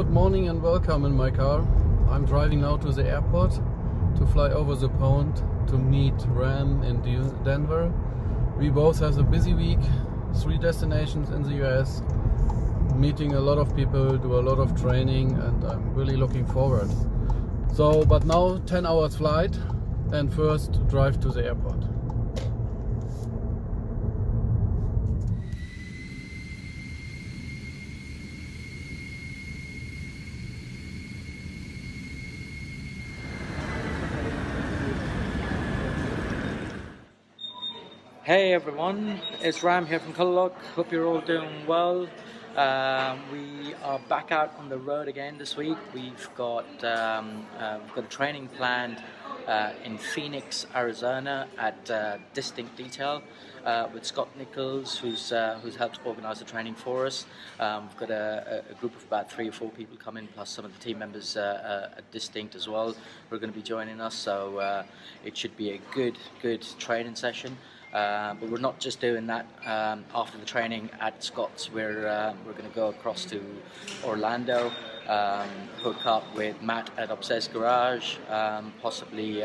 good morning and welcome in my car. I'm driving now to the airport to fly over the pond to meet Ram in Denver. We both have a busy week, 3 destinations in the US, meeting a lot of people, do a lot of training, and I'm really looking forward. So, but now 10 hours flight and first drive to the airport. Hey everyone, it's Ram here from Colourlock. Hope you're all doing well. We are back out on the road again this week. We've got a training planned in Phoenix, Arizona at Distinct Detail with Scott Nichols, who's helped organise the training for us. We've got a group of about 3 or 4 people coming, plus some of the team members at Distinct as well, who are going to be joining us. So it should be a good training session. But we're not just doing that. After the training at Scott's, we're going to go across to Orlando, hook up with Matt at Obsessed Garage, possibly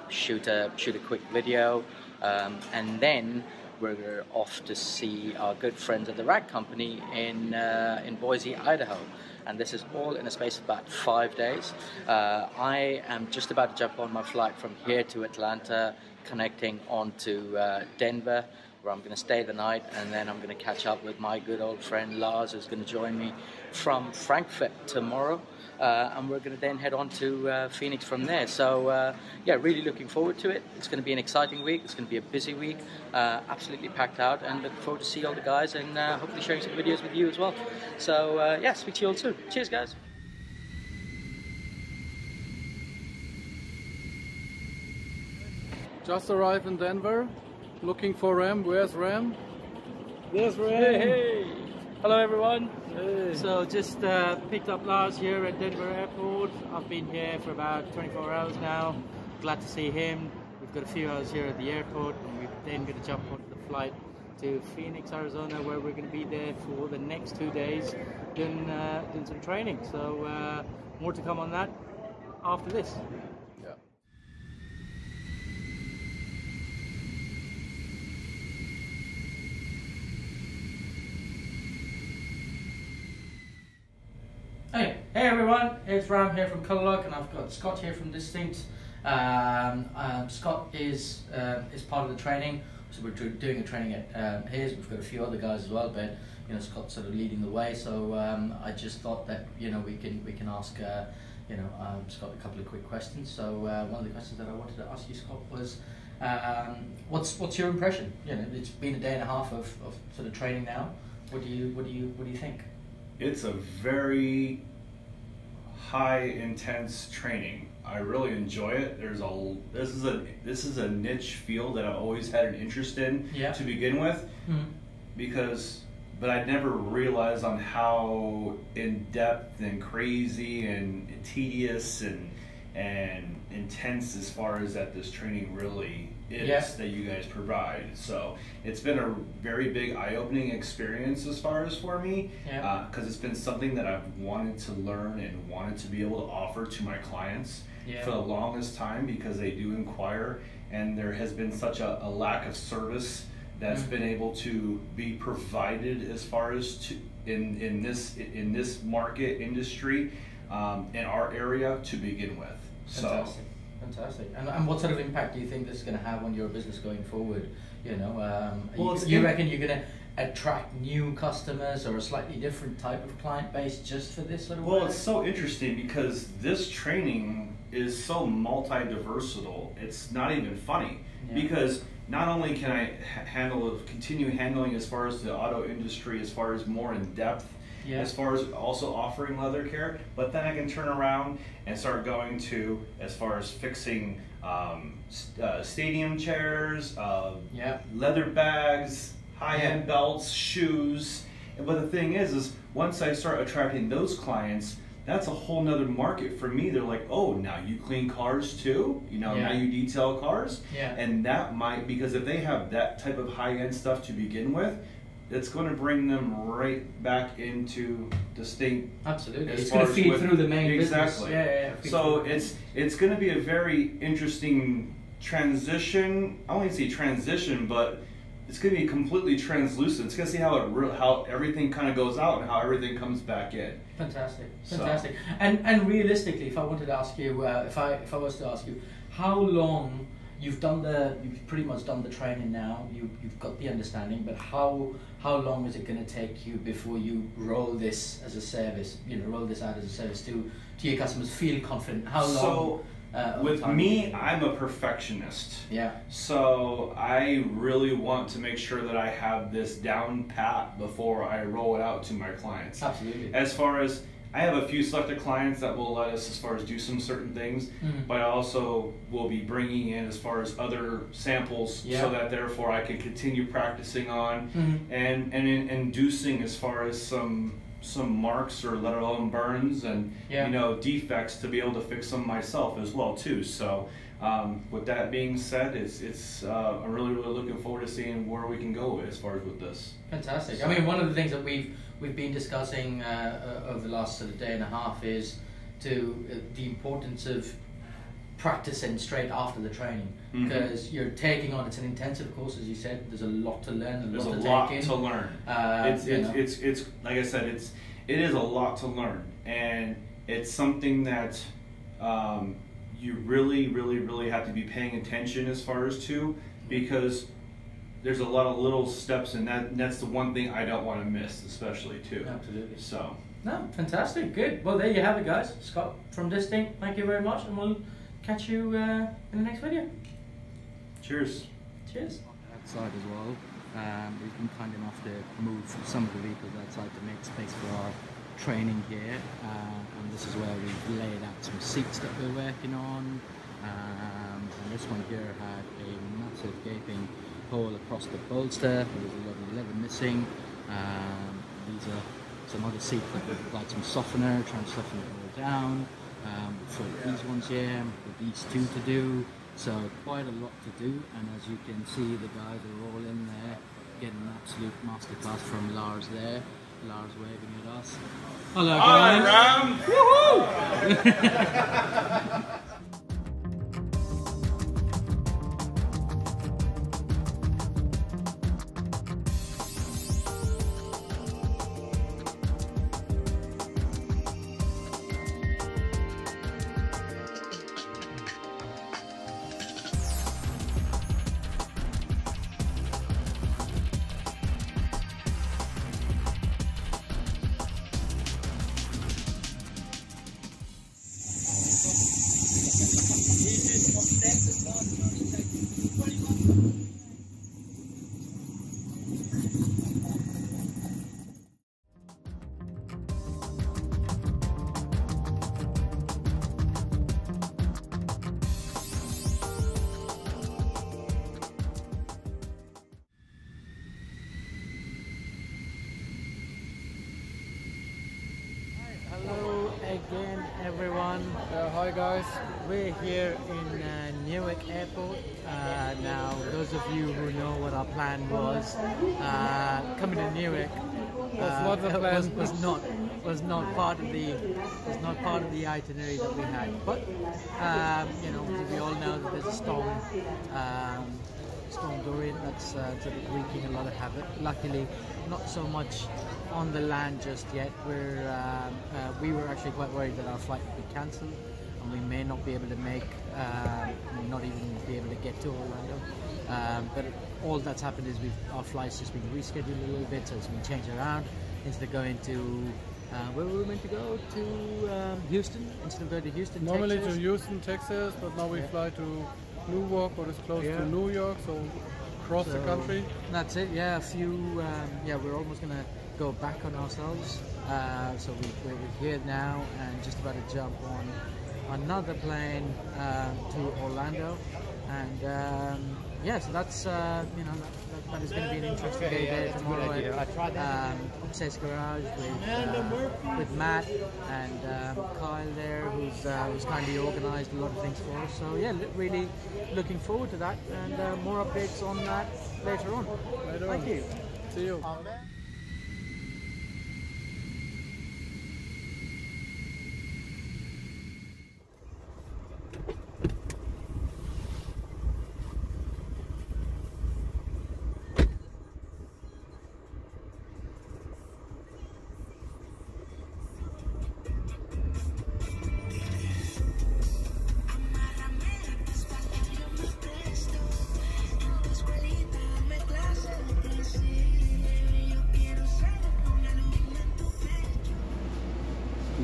shoot a quick video, and then we're off to see our good friends at the Rag Company in Boise, Idaho. And this is all in a space of about 5 days. I am just about to jump on my flight from here to Atlanta, connecting on to Denver, where I'm going to stay the night, and then I'm going to catch up with my good old friend Lars, who's going to join me from Frankfurt tomorrow, and we're going to then head on to Phoenix from there. So yeah, really looking forward to it. It's going to be an exciting week. It's going to be a busy week, absolutely packed out, and looking forward to see all the guys and hopefully sharing some videos with you as well. So yeah, speak to you all soon. Cheers, guys. Just arrived in Denver, looking for Ram. Where's Ram? There's Ram. Hey. Hello everyone. Hey. So just picked up Lars here at Denver Airport. I've been here for about 24 hours now. Glad to see him. We've got a few hours here at the airport, and we're then going to jump on the flight to Phoenix, Arizona, where we're going to be there for the next 2 days doing some training. So more to come on that after this. Hey everyone, it's Ram here from Colourlock, and I've got Scott here from Distinct. Scott is part of the training, so we're doing a training at his. We've got a few other guys as well, but you know, Scott's sort of leading the way. So I just thought that we can ask Scott a couple of quick questions. So one of the questions that I wanted to ask you, Scott, was what's your impression? You know, it's been a day and a half of sort of training now. What do you think? It's a very high intense training. I really enjoy it. This is a niche field that I've always had an interest in to begin with, but I never realized on how in depth and crazy and tedious and intense as far as that this training really is that you guys provide. So it's been a very big eye-opening experience as far as for me, because it's been something that I've wanted to learn and wanted to be able to offer to my clients for the longest time, because they do inquire, and there has been such a lack of service that's been able to be provided as far as in this market industry in our area to begin with. Fantastic. And what sort of impact do you think this is going to have on your business going forward? You know, well, you reckon you're going to attract new customers or a slightly different type of client base just for this sort of work? Well, it's so interesting because this training is so multi-diversital. It's not even funny, because not only can I continue handling as far as the auto industry, as far as more in depth, as far as also offering leather care, but then I can turn around and start going to as far as fixing stadium chairs, leather bags, high-end belts, shoes. But the thing is once I start attracting those clients, that's a whole nother market for me. They're like, oh, now you clean cars too? You know, now you detail cars? And that might, because if they have that type of high-end stuff to begin with, it's going to bring them right back into distinct. Absolutely, it's going to feed through the main business. Exactly. Yeah. So it's going to be a very interesting transition. I won't say transition, but it's going to be completely translucent. It's going to see how everything kind of goes out and how everything comes back in. Fantastic. And realistically, if I wanted to ask you, if I was to ask you, how long you've pretty much done the training now, you've got the understanding, but how long is it going to take you before you roll this as a service? Roll this out as a service to your customers. Feel confident. How long? So, with me, I'm a perfectionist. Yeah. So I really want to make sure that I have this down pat before I roll it out to my clients. Absolutely. As far as, I have a few selected clients that will let us as far as do some certain things, but I also will be bringing in as far as other samples so that therefore I can continue practicing on and inducing as far as some marks or let alone burns and defects to be able to fix them myself as well too. So with that being said, I'm really looking forward to seeing where we can go as far as with this. Fantastic. So, I mean, one of the things that we've been discussing over the last sort of day and a half is the importance of practicing straight after the training, because you're taking on, it's an intensive course, as you said. There's a lot to learn, there's a lot to learn. It's like I said, it is a lot to learn, and it's something that you really have to be paying attention as far as to, because there's a lot of little steps, and that's the one thing I don't want to miss, especially too. Absolutely. So. No, fantastic, good. Well, there you have it, guys. Scott from Distinct, thank you very much, and we'll catch you in the next video. Cheers. Cheers. Outside as well. We've been kind enough to move some of the vehicles outside to make space for our training here, and this is where we've laid out some seats that we're working on. And this one here had a massive gaping hole across the bolster. There was a lot of leather missing. These are some other seats that we've applied some softener, trying to soften it all down. For these ones here, with these two to do, so quite a lot to do. And as you can see, the guys are all in there getting an absolute masterclass from Lars there. Lars waving at us. Hello guys! Woohoo! Again, everyone. Hi guys. We're here in Newark Airport. Now, those of you who know what our plan was, coming to Newark was not part of the itinerary that we had. But we all know that there's a storm Dorian that's sort of wreaking a lot of havoc. Luckily, not so much on the land just yet. We were actually quite worried that our flight would be cancelled and we may not be able to not even be able to get to Orlando. But all that's happened is our flight's just been rescheduled a little bit, so it's been changed around. Instead of going to where were we meant to go? To Houston. Instead of going to Houston, normally Texas. to Houston, Texas, but now we fly to Newark, what is close to New York, so across the country. That's it. Yeah, we're almost gonna go back on ourselves. So we're here now and just about to jump on another plane to Orlando, and so that's that is going to be an interesting day there tomorrow at Obsessed Garage with Matt and Kyle there, who's kindly organised a lot of things for us. So yeah, really looking forward to that, and more updates on that later on. Thank you. See you.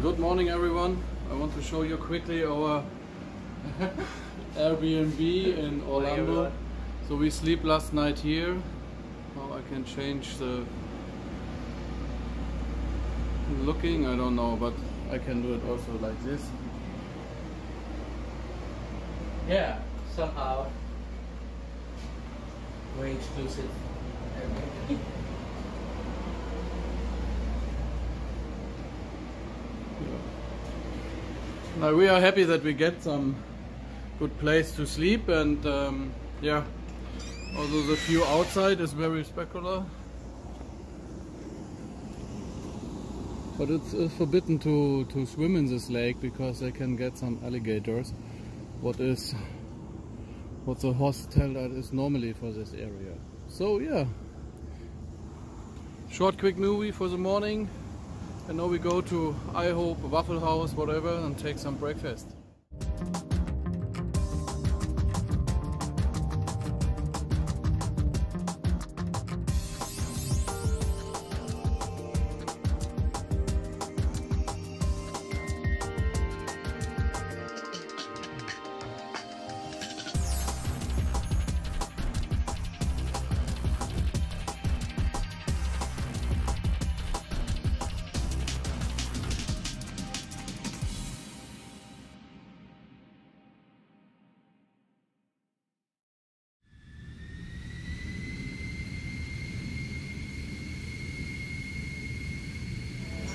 Good morning everyone. I want to show you quickly our Airbnb in Orlando. So we sleep last night here. Now I can change the looking, I don't know, but I can do it also like this. Yeah, somehow. Very exclusive. Now we are happy that we get some good place to sleep, and yeah, although the view outside is very spectacular, but it's forbidden to swim in this lake because they can get some alligators. What the hostel that is normally for this area. So yeah, short quick movie for the morning. And now we go to, I hope, Waffle House, whatever, and take some breakfast.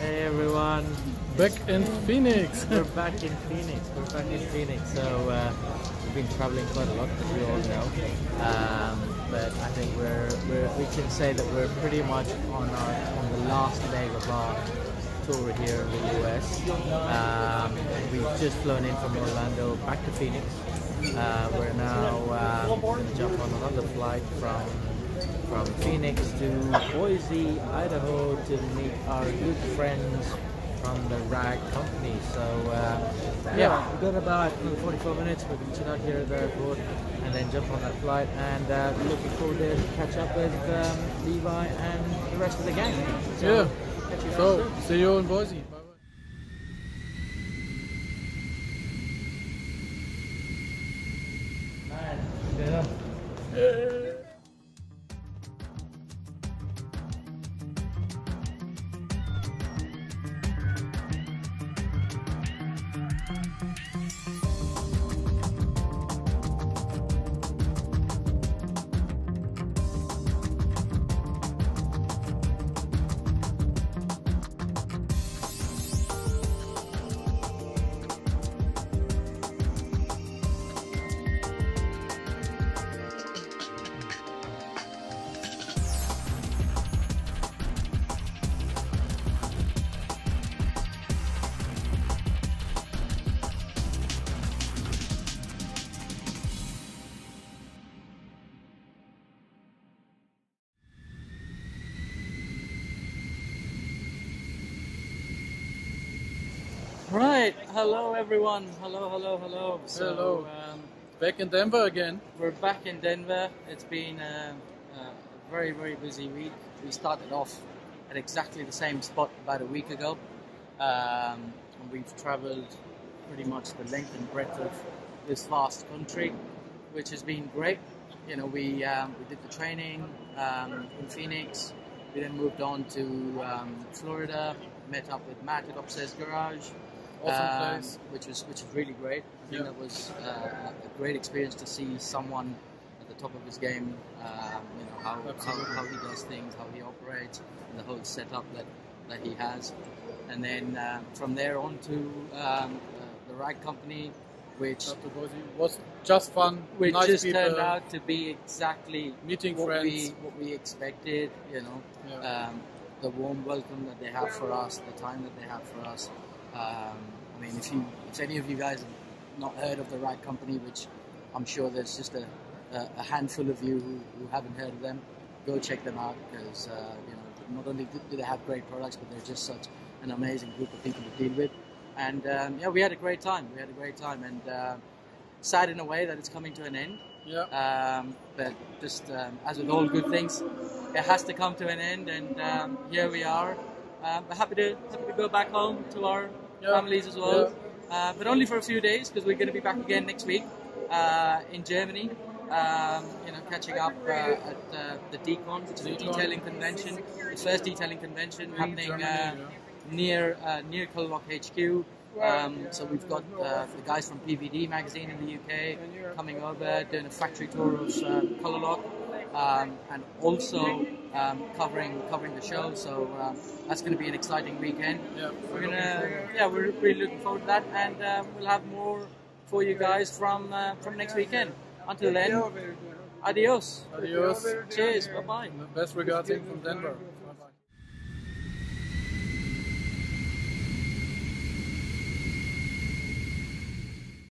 Hey everyone! Back in Phoenix! We're back in Phoenix. So we've been traveling quite a lot, as we all know. But I think we can say that we're pretty much on the last leg of our tour here in the US. We've just flown in from Orlando back to Phoenix. We're now going to jump on another flight from Phoenix to Boise, Idaho, to meet our good friends from the RAG company. So yeah, we've got about 44 minutes. We're going to chill out here at the airport and then jump on that flight, and looking forward to catch up with Levi and the rest of the gang. So, yeah, so see you in Boise. Yeah. Right, hello everyone, hello. So, hello. Back in Denver again. We're back in Denver. It's been a very, very busy week. We started off at exactly the same spot about a week ago. And we've traveled pretty much the length and breadth of this vast country, which has been great. You know, we did the training in Phoenix. We then moved on to Florida, met up with Matt at Upstairs Garage. Awesome place. Which was really great. I think that was a great experience to see someone at the top of his game. You know how he does things, how he operates, and the whole setup that he has. And then from there on to the RAG company, which was just fun. Which nice just people, turned out to be exactly meeting what friends. what we expected. You know, the warm welcome that they have for us, the time that they have for us. I mean, if any of you guys have not heard of the Ride Company, which I'm sure there's just a handful of you who haven't heard of them, go check them out, because you know, not only do they have great products, but they're just such an amazing group of people to deal with. And yeah, we had a great time. We had a great time, and sad in a way that it's coming to an end. Yeah. But just as with all good things, it has to come to an end, and here we are. We're happy to go back home to our families as well, but only for a few days, because we're going to be back again next week in Germany. You know, catching up at the DCon, which is a detailing convention, the first detailing convention happening near Colourlock HQ. So we've got the guys from PVD magazine in the UK coming over, doing a factory tour of Colourlock, and also covering the show. So that's going to be an exciting weekend. We're really looking forward to that, and we'll have more for you guys from next weekend. Until then, adios. Adios. Cheers. Bye bye. Best regards from Denver.